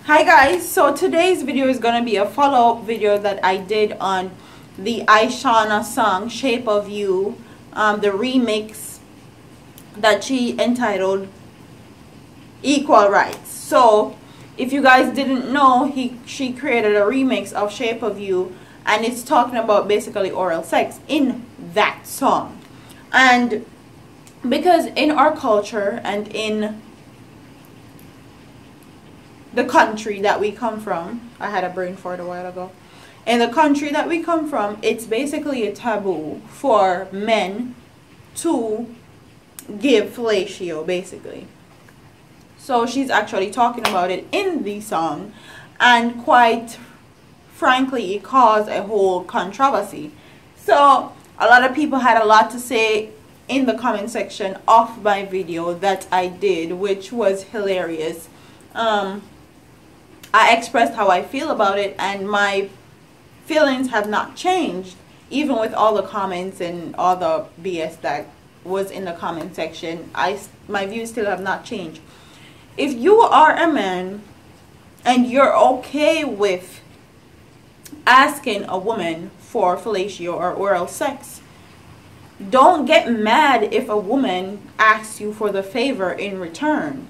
Hi guys, so today's video is going to be a follow-up video that I did on the Ishawna song Shape of You, the remix that she entitled Equal Rights. So if you guys didn't know, she created a remix of Shape of You, and it's talking about basically oral sex in that song. And because in our culture and in the country that we come from, I had a brain fart a while ago. In the country that we come from, it's basically a taboo for men to give fellatio, basically. So she's actually talking about it in the song, and quite frankly, it caused a whole controversy. So a lot of people had a lot to say in the comment section of my video that I did, which was hilarious. I expressed how I feel about it, and my feelings have not changed, even with all the comments and all the BS that was in the comment section. My views still have not changed. If you are a man and you're okay with asking a woman for fellatio or oral sex, don't get mad if a woman asks you for the favor in return.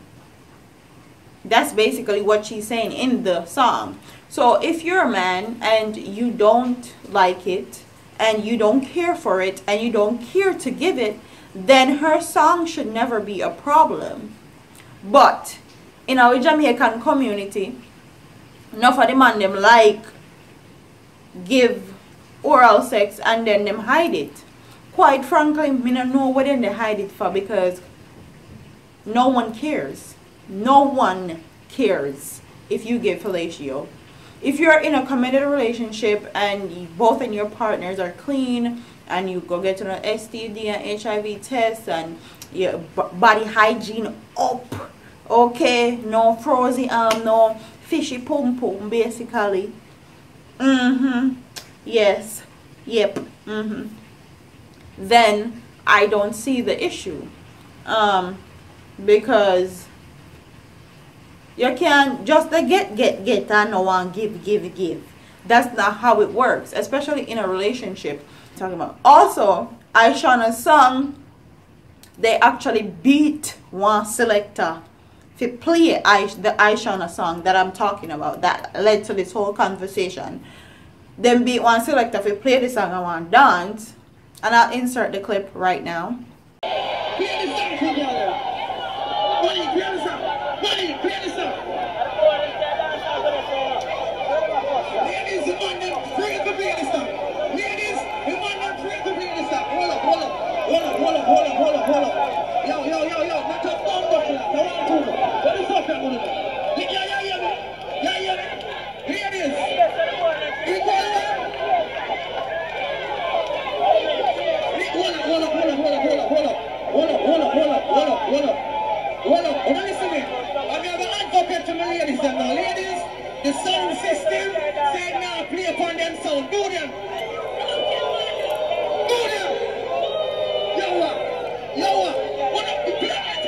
That's basically what she's saying in the song. So if you're a man and you don't like it and you don't care for it and you don't care to give it, then her song should never be a problem. But in our Jamaican community, enough of the man them like give oral sex and then them hide it. Quite frankly, me don't know what they hide it for, because no one cares. No one cares if you give fellatio. If you're in a committed relationship and both of your partners are clean and you go get an STD and HIV test and your body hygiene up, okay, no frozen arm, no fishy pum pum, basically. Yes. Yep. Then I don't see the issue. Because you can't just get and no one give. That's not how it works, especially in a relationship. Talking about also Ishawna's song, they actually beat one selector to play the Ishawna song that I'm talking about, that led to this whole conversation. Then beat one selector to play the song and one dance, and I'll insert the clip right now. Ladies, the sound system said now play upon them sound. Do them. Do them. Yo, what up the planet?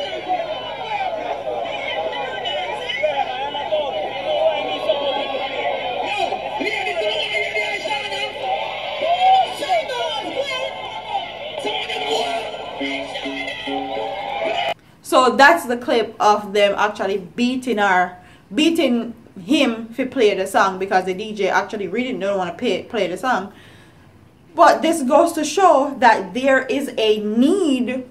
Yo, ladies, do you want to hear the Ishawna? So that's the clip of them actually beating him to play the song, because the DJ actually really don't want to play the song. But this goes to show that there is a need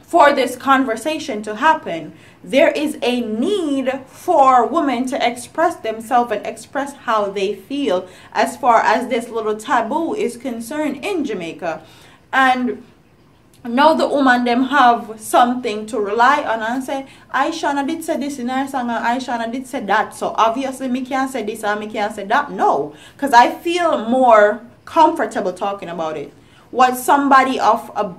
for this conversation to happen. There is a need for women to express themselves and express how they feel as far as this little taboo is concerned in Jamaica. And now the woman them have something to rely on and say, Ishawna did say this in her song and Ishawna did say that, so obviously me can't say this or me can't say that. No, because I feel more comfortable talking about it. What somebody of a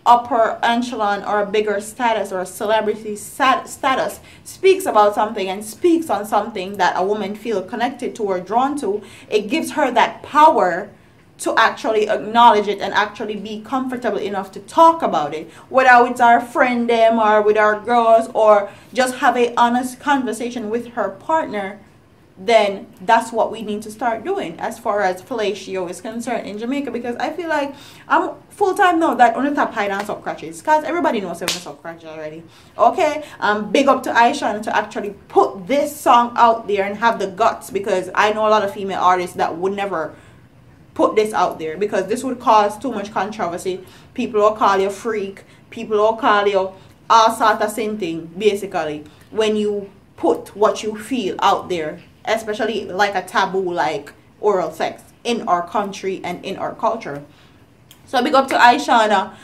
upper echelon or a bigger status or a celebrity status speaks about something and speaks on something that a woman feels connected to or drawn to, it gives her that power to actually acknowledge it and actually be comfortable enough to talk about it, whether it's our friend them or with our girls, or just have a honest conversation with her partner, then that's what we need to start doing as far as fellatio is concerned in Jamaica. Because I feel like I'm full time now that on the top hide and suck crutches, because everybody knows I'm suck crutches already. Okay, big up to Ishawna to actually put this song out there and have the guts, because I know a lot of female artists that would never put this out there, because this would cause too much controversy. People will call you freak, people will call you all sort of same thing, basically, when you put what you feel out there, especially like a taboo like oral sex in our country and in our culture. So big up to Ishawna.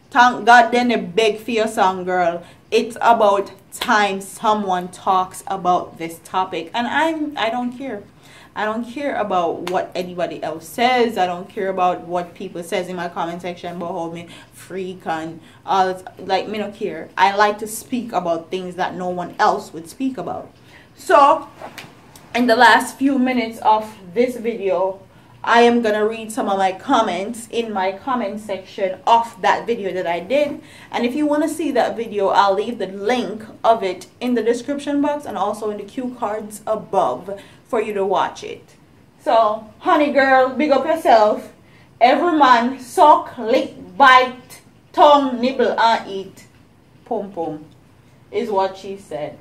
Thank God then the beg for your song, girl. It's about time someone talks about this topic, and I don't care. I don't care about what anybody else says. I don't care about what people says in my comment section about how me freak and all this. Like, me don't care. I like to speak about things that no one else would speak about. So, in the last few minutes of this video, I am going to read some of my comments in my comment section of that video that I did. And if you want to see that video, I'll leave the link of it in the description box and also in the cue cards above for you to watch it. So, honey girl, big up yourself. Every man suck, lick, bite, tongue, nibble, and eat. Pum pum, is what she said.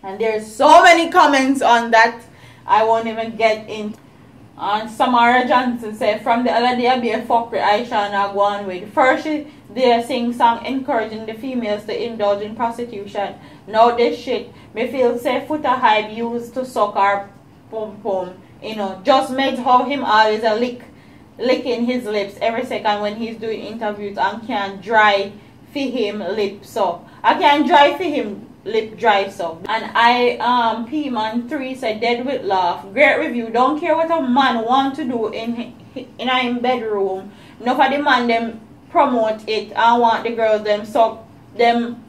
And there's so many comments on that, I won't even get into. And Samara Johnson said, from the other day I be a fuck with Ishawna go on with. First they sing song encouraging the females to indulge in prostitution. Now this shit, me feel say foot a hype used to suck our pum pum. You know, just made how him always a licking his lips every second when he's doing interviews and can't dry for him lip so. I can't dry for him lip dry so. And I P-Man 3 said dead with laugh. Great review. Don't care what a man want to do in his bedroom. Enough of the man them promote it and want the girls them suck them,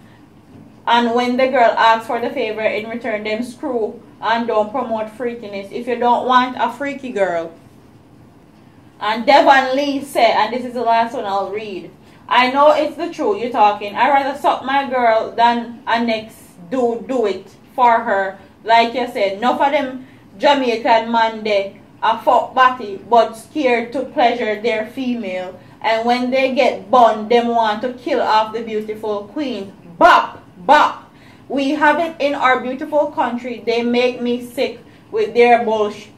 and when the girl asks for the favor in return them screw and don't promote freakiness. If you don't want a freaky girl. And Devon Lee said, and this is the last one I'll read, I know it's the truth you're talking. I'd rather suck my girl than a next dude do it for her. Like you said, enough of them Jamaican man they a fuck body but scared to pleasure their female. And when they get burned, them want to kill off the beautiful queen. Bop, bop. We have it in our beautiful country. They make me sick with their bullshit.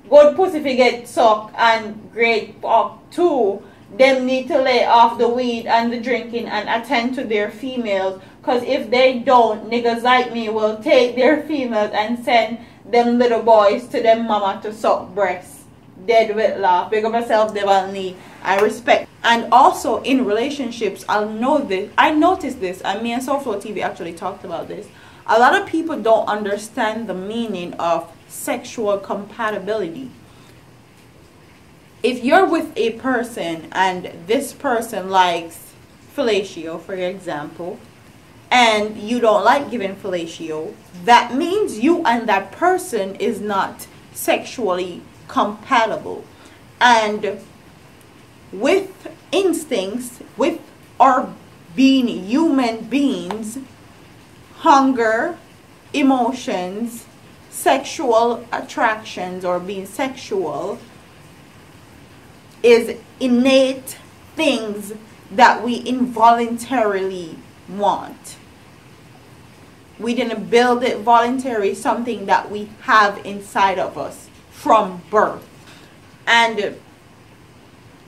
Good pussy fi get sucked and great fuck too. Them need to lay off the weed and the drinking and attend to their females. Cause if they don't, niggas like me will take their females and send them little boys to them mama to suck breasts. Dead with laugh. Big up yourself, Devon Lee. I respect. And also in relationships, I noticed this, and me and Soulflow TV actually talked about this. A lot of people don't understand the meaning of sexual compatibility. If you're with a person and this person likes fellatio, for example, and you don't like giving fellatio, that means you and that person is not sexually compatible. And with instincts, with our being human beings, hunger, emotions, sexual attractions, or being sexual is innate things that we involuntarily want. We didn't build it voluntarily, something that we have inside of us from birth. And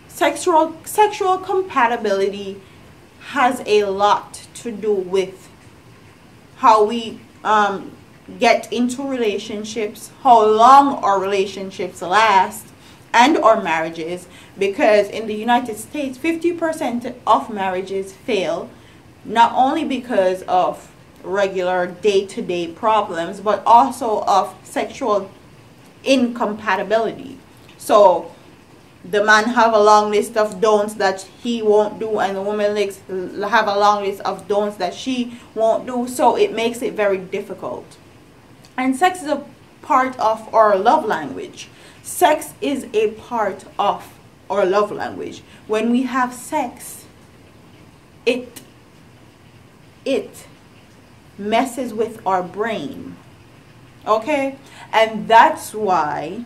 sexual compatibility has a lot to do with how we get into relationships, how long our relationships last, and our marriages. Because in the United States, 50% of marriages fail, not only because of regular day-to-day problems, but also of sexual incompatibility. So the man have a long list of don'ts that he won't do, and the woman have a long list of don'ts that she won't do. So it makes it very difficult. And sex is a part of our love language. Sex is a part of our love language. When we have sex, it messes with our brain. Okay? And that's why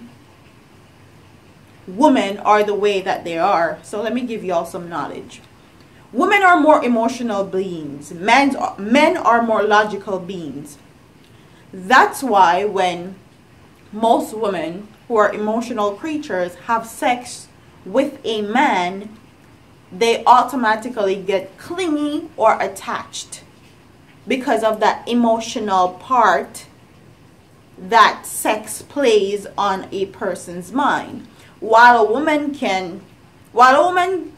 women are the way that they are. So let me give y'all some knowledge. Women are more emotional beings. Men are more logical beings. That's why when most women who are emotional creatures have sex with a man, they automatically get clingy or attached because of that emotional part that sex plays on a person's mind. While a woman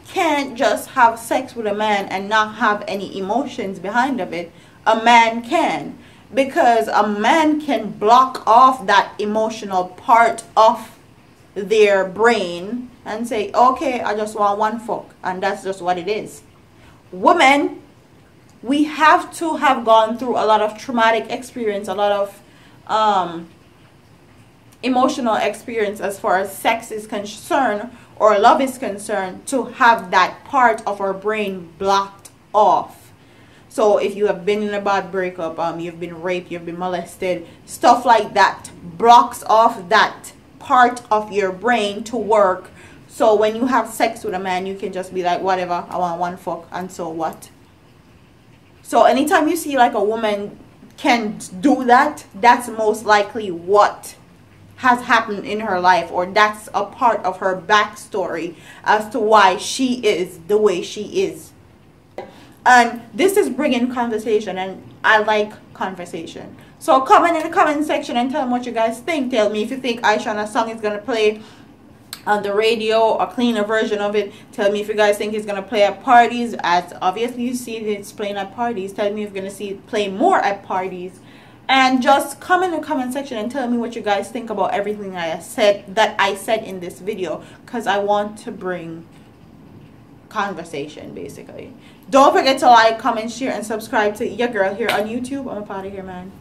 can't just have sex with a man and not have any emotions behind of it, a man can. Because a man can block off that emotional part of their brain and say, okay, I just want one fuck, and that's just what it is. Women, we have to have gone through a lot of traumatic experience, a lot of emotional experience as far as sex is concerned or love is concerned to have that part of our brain blocked off. So if you have been in a bad breakup, you've been raped, you've been molested, stuff like that blocks off that part of your brain to work. So when you have sex with a man, you can just be like, whatever, I want one fuck, and so what? So anytime you see like a woman can do that, that's most likely what has happened in her life, or that's a part of her backstory as to why she is the way she is. And this is bringing conversation, and I like conversation. So comment in the comment section and tell me what you guys think. Tell me if you think Ishawna's song is going to play on the radio, a cleaner version of it. Tell me if you guys think it's going to play at parties, as obviously you see it's playing at parties. Tell me if you're going to see it play more at parties. And just comment in the comment section and tell me what you guys think about everything I said in this video, because I want to bring conversation basically. Don't forget to like, comment, share, and subscribe to your girl here on YouTube. I'm up out of here, man.